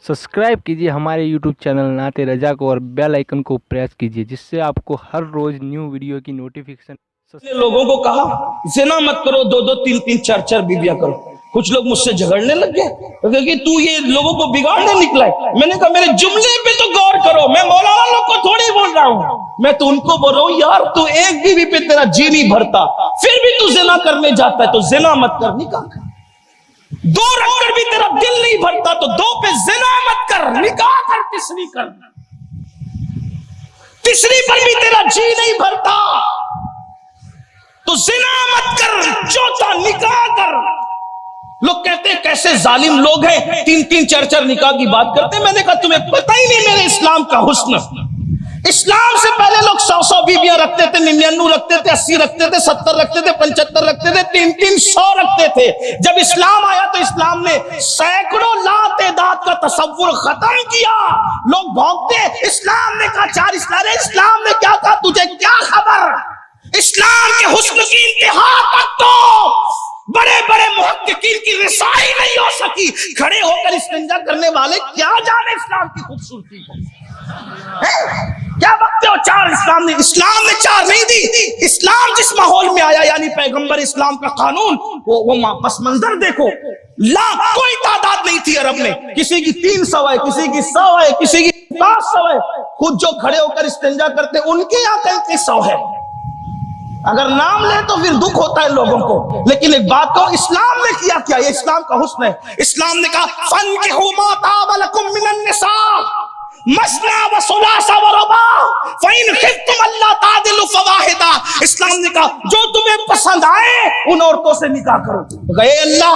Subscribe कीजिए हमारे YouTube channel नाते रजा को और बेल आइकन को प्रेस कीजिए जिससे आपको हर रोज न्यू वीडियो की नोटिफिकेशन। लोगों को कहा जिना मत करो, दो दो तीन तीन चार चार बीबियां करो। कुछ लोग मुझसे झगड़ने लग गए क्योंकि तू ये लोगों को बिगाड़ने निकला है। मैंने कहा मेरे जुमले पे तो गौर करो, मैं मौलाना लोग को थोड़ी बोल रहा हूँ, मैं तो उनको बोल रहा हूँ यार तू एक बीवी पे तेरा जी नहीं भरता फिर भी तू जिना करने जाता है, तो जिना मत कर, निकाह कर। दो रखकर भी तेरा दिल नहीं भरता तो दो पे जिना मत कर, निकाह कर, तीसरी कर। तीसरी पर भी तेरा जी नहीं भरता तो जिना मत कर, चौथा निकाह कर। लोग कहते हैं कैसे जालिम लोग हैं, तीन तीन चार चार निकाह की बात करते हैं। मैंने कहा तुम्हें पता ही नहीं मेरे इस्लाम का हुस्न। इस्लाम से पहले लोग 100 बीबियां रखते थे, 99 रखते थे, 80 रखते थे, 70 रखते थे, 75 रखते थे, 300 रखते थे। जब इस्लाम आया तो इस्लाम ने सैकड़ों लातेदाद का तसव्वुर खत्म किया। लोग भौंकते, इस्लाम ने कहा 4 इस्लाम ने क्या कहा, तुझे क्या खबर। इस्लाम के हुस्न की इंतहा तक तो बड़े बड़े मुहक्किकीन की रिसाई नहीं हो सकी। खड़े होकर इस्तिंजा करने वाले क्या जाने इस्लाम की खूबसूरती को। क्या बकते हो 4 इस्लाम ने 4 नहीं दी। इस्लाम जिस माहौल में आया यानी पैगंबर इस्लाम का कानून, वो पस मंजर देखो, लाख कोई तादाद नहीं थी अरब में। किसी की 300 है, किसी की 100 है, किसी की 500 है। खुद जो खड़े होकर इस्तिंजा करते उनके यहाँ 3300 है। अगर नाम ले तो फिर दुख होता है लोगों को। लेकिन एक बात कहो, इस्लाम ने किया क्या, ये इस्लाम का हुस्न है। इस्लाम ने कहा फन्किहू मा ताब लकुम मिनन निसा मसना व सुलासा व रुबा फइन खिफ्तुम अल्ला तादिलु फवाहिदा। इस्लाम ने कहा जो तुम्हें पसंद आए उन औरतों से निकाह करो। गए अल्लाह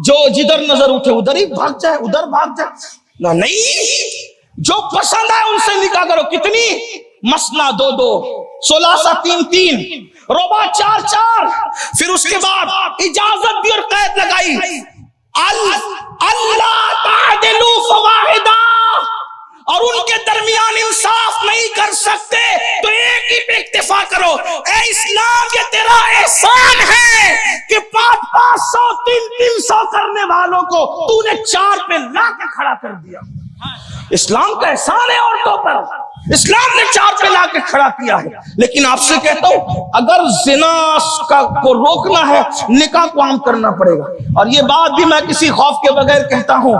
जो जिधर नजर उठे उधर ही भाग जाए, उधर भाग जाए ना, नहीं, जो पसंद आए उनसे निकाह करो। कितनी? मसना 2-2, सुलासा 3-3, रुबा 4-4। फिर उसके बाद इजाजत दी और कैद लगाई, अल्लाह तादिलु फवाहिदा, और उनके दरमियान इंसाफ नहीं कर सकते तो एक ही पे इक्तिफा करो। ए इस्लाम ये तेरा एहसान है कि 500-500 300 करने वालों को तूने 4 पे ला के खड़ा कर दिया। इस्लाम का एहसान है औरतों पर, इस्लाम ने 4 पे ला के खड़ा किया है। लेकिन आपसे कहता हूं अगर जिना को रोकना है निकाह को आम करना पड़ेगा। और ये बात भी मैं किसी खौफ के बगैर कहता हूं,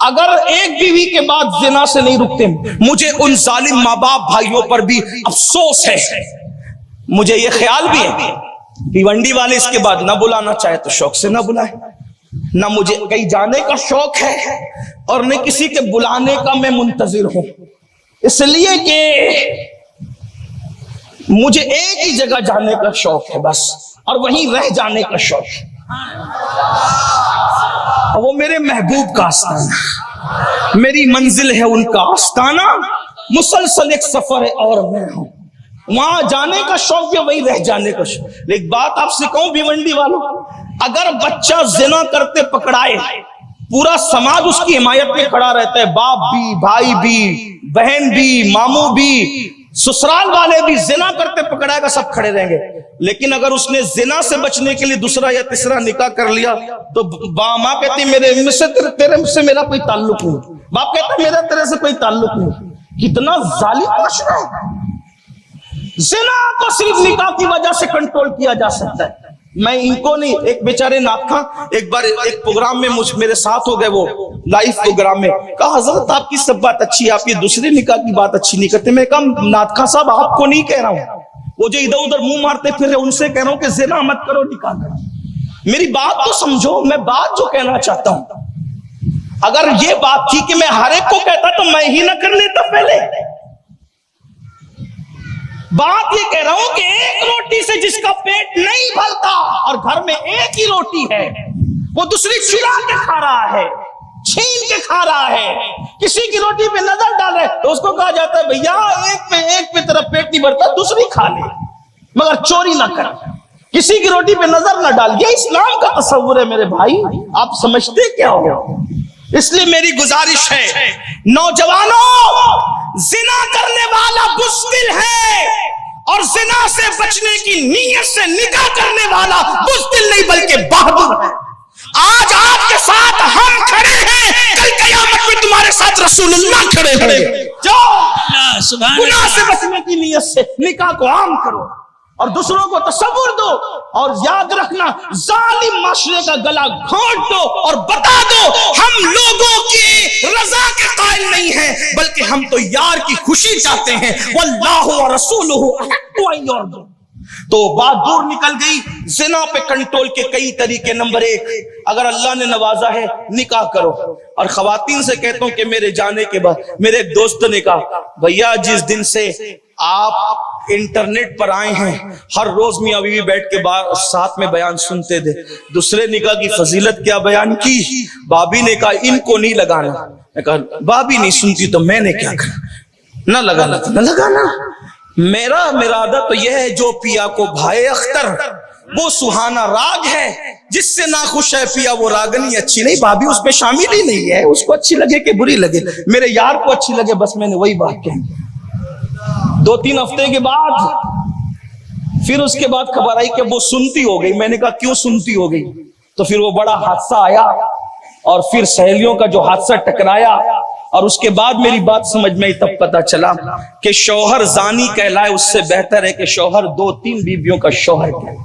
अगर एक बीवी के बाद जिना से नहीं रुकते, मुझे उन जालिम माँ बाप भाइयों पर भी अफसोस है। मुझे ये ख्याल भी है भिवंडी वाले इसके बाद ना बुलाना चाहे तो शौक से ना बुलाए, ना मुझे कहीं जाने का शौक है और न किसी के बुलाने का मैं मुंतजिर हूं, इसलिए कि मुझे एक ही जगह जाने का शौक है बस, और वहीं रह जाने का शौक है। वो मेरे महबूब का आस्ताना, मेरी मंजिल है उनका आस्ताना, मुसलसल एक सफर है और मैं हूं वहां जाने का शौक है, वही रह जाने का शौक। एक बात आपसे कहूं भिवंडी वालों, अगर बच्चा जिना करते पकड़ाए पूरा समाज उसकी हिमायत में खड़ा रहता है, बाप भी, भाई भी, बहन भी, मामू भी, ससुराल वाले भी। जिना करते पकड़ाएगा सब खड़े रहेंगे। लेकिन अगर उसने जिना से बचने के लिए दूसरा या तीसरा निकाह कर लिया तो माँ कहती मेरे से तेरे से मेरा कोई ताल्लुक नहीं, बाप कहता मेरा तेरे से कोई ताल्लुक नहीं। कितना जालिम माशरा है। जिना को सिर्फ निकाह की वजह से कंट्रोल किया जा सकता है। मैं इनको नहीं, एक बेचारे नाखा एक बार एक प्रोग्राम में मेरे साथ हो गए, वो लाइव प्रोग्राम में, कहा हजरत आपकी सब बात अच्छी है, आप ये दूसरे निकाह की बात अच्छी नहीं करते। मैं कहा नाखा साहब आपको नहीं कह रहा हूं, वो जो इधर उधर मुंह मारते फिर रहे उनसे कह रहा हूं कि जिना मत करो, निकाह करो। मेरी बात तो समझो, मैं बात जो कहना चाहता हूं, अगर ये बात थी कि मैं हर एक को कहता तो मैं ही ना कर लेता पहले। बात ये कह रहा हूं कि एक रोटी से जिसका पेट नहीं भरता और घर में एक ही रोटी है, वो दूसरी चुरा के खा रहा है, छीन के खा रहा है, किसी की रोटी पे नजर डाले तो उसको कहा जाता है भैया एक पे तेरा पेट नहीं भरता, दूसरी खा ले, मगर चोरी ना कर, किसी की रोटी पे नजर ना डाल। ये इस्लाम का तस्वुर है मेरे भाई, आप समझते क्या हो। इसलिए मेरी गुजारिश है नौजवानों, जिना करने वाला बुज़दिल है और जिना से बचने की नीयत से निकाह करने वाला बुज़दिल नहीं बल्कि बहादुर है। आज आपके साथ हम खड़े हैं, कल क़यामत में तुम्हारे रसूलुल्लाह खड़े होंगे। जाओ गुनाह से बचने की नीयत से निकाह को आम करो और दूसरों को तसव्वुर दो, और याद रखना जालिम माशरे का गला घोंट दो और बता दो हम लोगों की रजा के कायल नहीं हैं, बल्कि हम तो यार की खुशी चाहते हैं। वल्लाहु व रसूलुहु अहक्कु अन युरदू। तो बात दूर निकल गई। जिना पे कंट्रोल के कई तरीके। नंबर 1, अगर अल्लाह ने नवाजा है निकाह करो। और खवातीन से कहता हूं कि मेरे जाने के बाद मेरे एक दोस्त ने कहा, भैया जिस दिन से आप इंटरनेट पर आए हैं, हर रोज मियां बीवी बैठ के साथ में बयान सुनते थे। दूसरे निकाह की फजीलत क्या बयान की। भाभी ने कहा इनको नहीं लगाना। मैं कहा भाभी नहीं सुनती तो मैंने क्या करना, ना लगाना तो न लगाना। मेरा आदत तो यह है, जो पिया को भाए अख्तर वो सुहाना राग है, जिससे ना खुश है पिया वो रागनी अच्छी नहीं। भाभी उसमें शामिल ही नहीं है, उसको अच्छी लगे कि बुरी लगे, मेरे यार को अच्छी लगे, बस मैंने वही बात कही। 2-3 हफ्ते के बाद फिर उसके बाद खबर आई कि वो सुनती हो गई। मैंने कहा क्यों सुनती हो गई? तो फिर वो बड़ा हादसा आया और फिर सहेलियों का जो हादसा टकराया, और उसके बाद मेरी बात समझ में आई। तब पता चला कि शौहर जानी कहलाए उससे बेहतर है कि शौहर 2-3 बीवियों का शौहर कहलाए।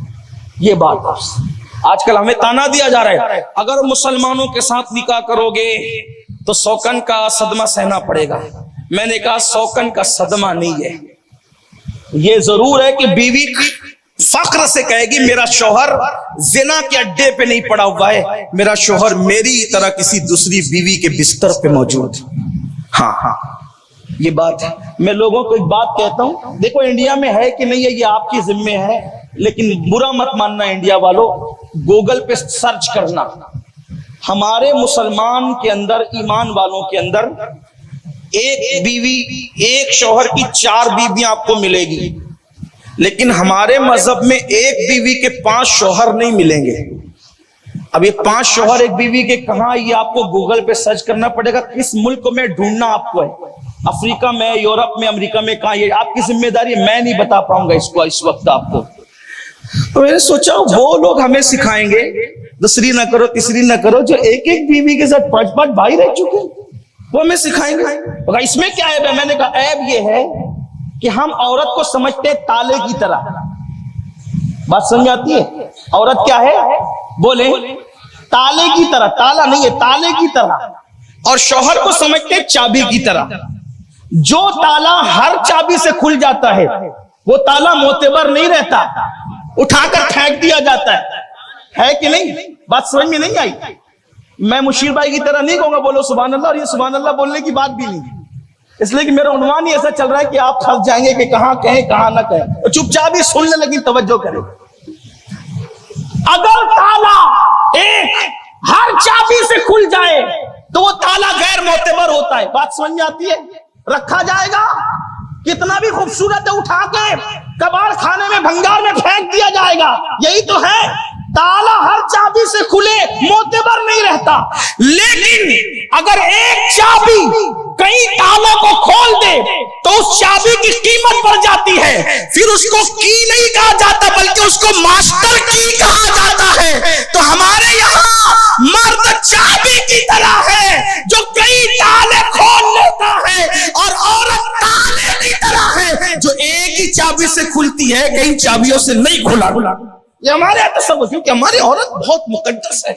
ये बात आजकल हमें ताना दिया जा रहा है, अगर मुसलमानों के साथ निकाह करोगे तो सौकन का सदमा सहना पड़ेगा। मैंने कहा सौकन का सदमा नहीं है, ये जरूर है कि बीवी फख्र से कहेगी मेरा शौहर जिना के अड्डे पे नहीं पड़ा हुआ है, मेरा शौहर मेरी तरह किसी दूसरी बीवी के बिस्तर पे मौजूद। हाँ, ये बात है। मैं लोगों को एक बात कहता हूं, देखो इंडिया में है कि नहीं है ये आपकी जिम्मे है, लेकिन बुरा मत मानना इंडिया वालों, गूगल पे सर्च करना। हमारे मुसलमान के अंदर, ईमान वालों के अंदर एक बीवी, एक शौहर की 4 बीवियां आपको मिलेगी, लेकिन हमारे मजहब में एक बीवी के 5 शौहर नहीं मिलेंगे। अब ये 5 शौहर एक बीवी के कहां, ये आपको गूगल पे सर्च करना पड़ेगा, किस मुल्क में ढूंढना आपको है, अफ्रीका में, यूरोप में, अमेरिका में, कहां, ये आपकी जिम्मेदारी है। मैं नहीं बता पाऊंगा इसको इस वक्त आपको। तो मैंने सोचा वो लोग हमें सिखाएंगे, दूसरी ना करो, तीसरी ना करो, जो एक एक बीवी के साथ 5-5 भाई रह चुके, वो हमें सिखाएंगे। इसमें क्या है? मैंने कहा ऐब ये है कि हम औरत को समझते ताले की तरह। बात समझ आती है? औरत क्या है? बोले ताले की तरह। ताला नहीं है, ताले की तरह। और शौहर को समझते चाबी की तरह। जो ताला हर चाबी से खुल जाता है वो ताला मोतेबर नहीं रहता, उठाकर फेंक दिया जाता है कि नहीं? बात समझ में नहीं आई? मैं मुशीर भाई की तरह नहीं कहूंगा बोलो सुभान अल्लाह, और ये सुभान अल्लाह बोलने की बात भी नहीं, इसलिए कि मेरा उन्वान ही ऐसा चल रहा है कि आप फंस जाएंगे कि कहां कहें कहां ना कहें, तो चुपचाप ही सुनने लगी, तवज्जो करें। अगर ताला एक हर चाबी से खुल जाए तो वो ताला गैर मोतेबर होता है। बात समझ में आती है? रखा जाएगा, कितना भी खूबसूरत है, उठा के कबाड़ खाने में, भंगार में फेंक दिया जाएगा। यही तो है, ताला हर चाबी से खुले मोतेबर नहीं रहता। लेकिन अगर एक चाबी कई तालों को खोल दे तो उस चाबी की कीमत बढ़ जाती है। फिर उसको की नहीं कहा जाता बल्कि उसको मास्टर की कहा जाता है। तो हमारे यहाँ मर्द चाबी की तरह है जो कई ताले खोल लेता है, और औरत ताले की तरह है जो एक ही चाबी से खुलती है, कई चाबियों से नहीं खुला। ये हमारे यहाँ तो सब, क्योंकि हमारी औरत बहुत मुकद्दस है।